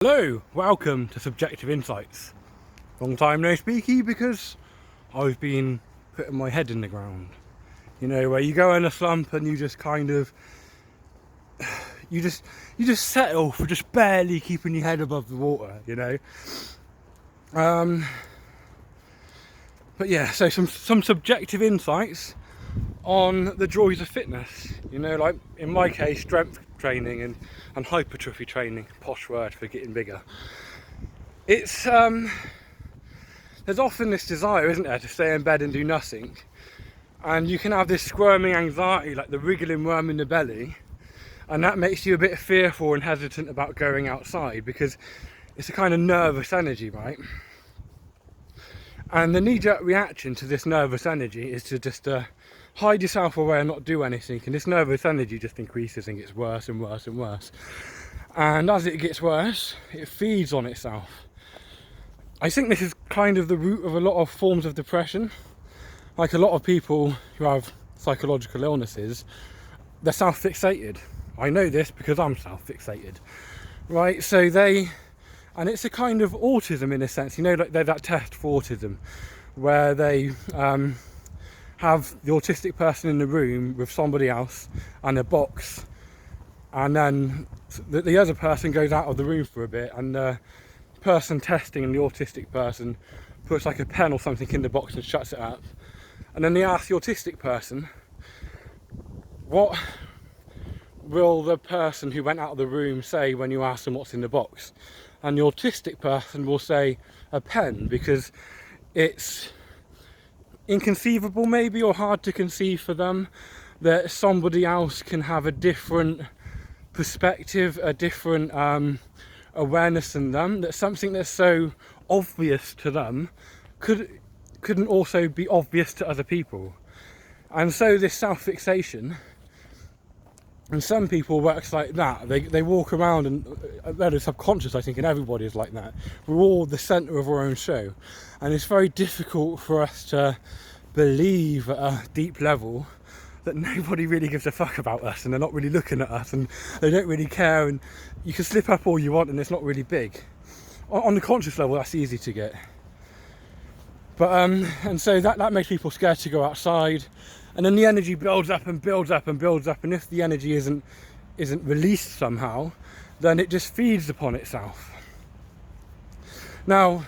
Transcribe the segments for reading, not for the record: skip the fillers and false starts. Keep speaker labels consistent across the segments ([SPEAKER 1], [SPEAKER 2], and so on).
[SPEAKER 1] Hello, welcome to Subjective Insights. Long time no speaky because I've been putting my head in the ground. You know, where you go in a slump and you just kind of, you just settle for just barely keeping your head above the water, you know. But yeah, so some subjective insights on the joys of fitness. You know, like in my case, strength training and hypertrophy training, posh word for getting bigger. It's there's often this desire, isn't there, to stay in bed and do nothing, and you can have this squirming anxiety, like the wriggling worm in the belly, and that makes you a bit fearful and hesitant about going outside because it's a kind of nervous energy, right? And the knee-jerk reaction to this nervous energy is to just hide yourself away and not do anything, and this nervous energy just increases and gets worse and worse and worse. And as it gets worse, it feeds on itself. I think this is kind of the root of a lot of forms of depression. Like a lot of people who have psychological illnesses, they're self-fixated. I know this because I'm self-fixated, right? So and it's a kind of autism in a sense, you know, like they're that test for autism where they have the autistic person in the room with somebody else and a box, and then the other person goes out of the room for a bit, and the person testing the autistic person puts like a pen or something in the box and shuts it up, and then they ask the autistic person, what will the person who went out of the room say when you ask them what's in the box? And the autistic person will say a pen, because it's inconceivable maybe, or hard to conceive for them, that somebody else can have a different perspective, a different awareness than them, that something that's so obvious to them couldn't also be obvious to other people. And so this self-fixation, and some people works like that. They walk around, and that is subconscious, I think, and everybody is like that. We're all the centre of our own show, and it's very difficult for us to believe at a deep level that nobody really gives a fuck about us, and they're not really looking at us, and they don't really care, and you can slip up all you want and it's not really big. On the conscious level, that's easy to get. But and so that makes people scared to go outside. And then the energy builds up and builds up and builds up, and if the energy isn't released somehow, then it just feeds upon itself. Now,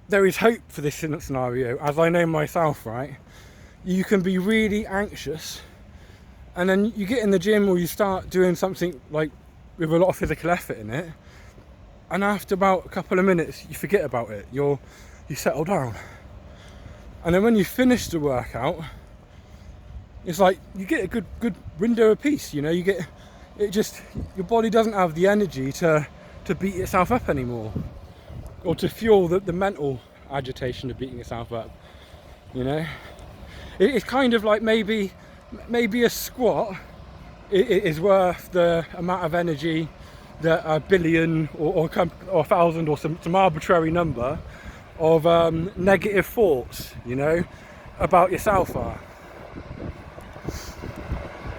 [SPEAKER 1] there is hope for this scenario, as I know myself, right? You can be really anxious, and then you get in the gym or you start doing something like with a lot of physical effort in it, and after about a couple of minutes you forget about it, you settle down. And then when you finish the workout, it's like you get a good window of peace, you know. You get your body doesn't have the energy to beat itself up anymore, or to fuel the mental agitation of beating itself up, you know. It's kind of like maybe a squat is worth the amount of energy that a billion or 1,000 or some arbitrary number of negative thoughts, you know, about yourself are.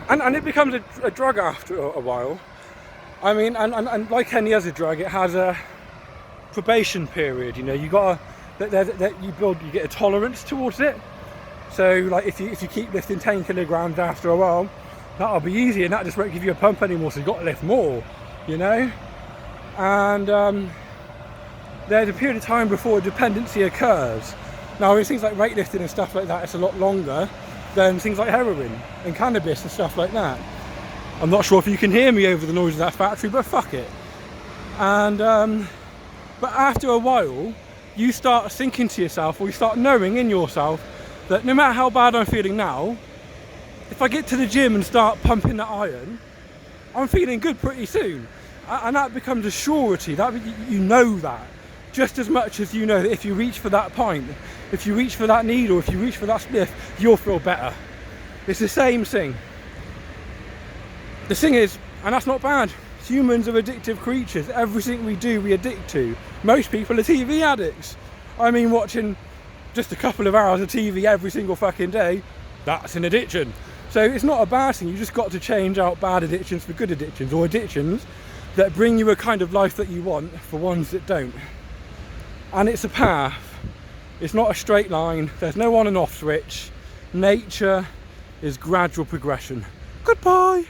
[SPEAKER 1] And it becomes a drug after a while. I mean, and like any other drug, it has a probation period. You know, you get a tolerance towards it. So, like, if you keep lifting 10 kilograms after a while, that'll be easy, and that just won't give you a pump anymore. So you've got to lift more, you know. And there's a period of time before dependency occurs. Now, with things like weightlifting and stuff like that, it's a lot longer than things like heroin and cannabis and stuff like that. I'm not sure if you can hear me over the noise of that factory, but fuck it. And but after a while, you start thinking to yourself, or you start knowing in yourself, that no matter how bad I'm feeling now, if I get to the gym and start pumping that iron, I'm feeling good pretty soon. And that becomes a surety, that you know that. Just as much as you know that if you reach for that pint, if you reach for that needle, if you reach for that spliff, you'll feel better. It's the same thing. The thing is, and that's not bad, humans are addictive creatures. Everything we do, we addict to. Most people are TV addicts. I mean, watching just a couple of hours of TV every single fucking day, that's an addiction. So it's not a bad thing. You just got to change out bad addictions for good addictions, or addictions that bring you a kind of life that you want for ones that don't. And it's a path, it's not a straight line, there's no on and off switch. Nature is gradual progression. Goodbye.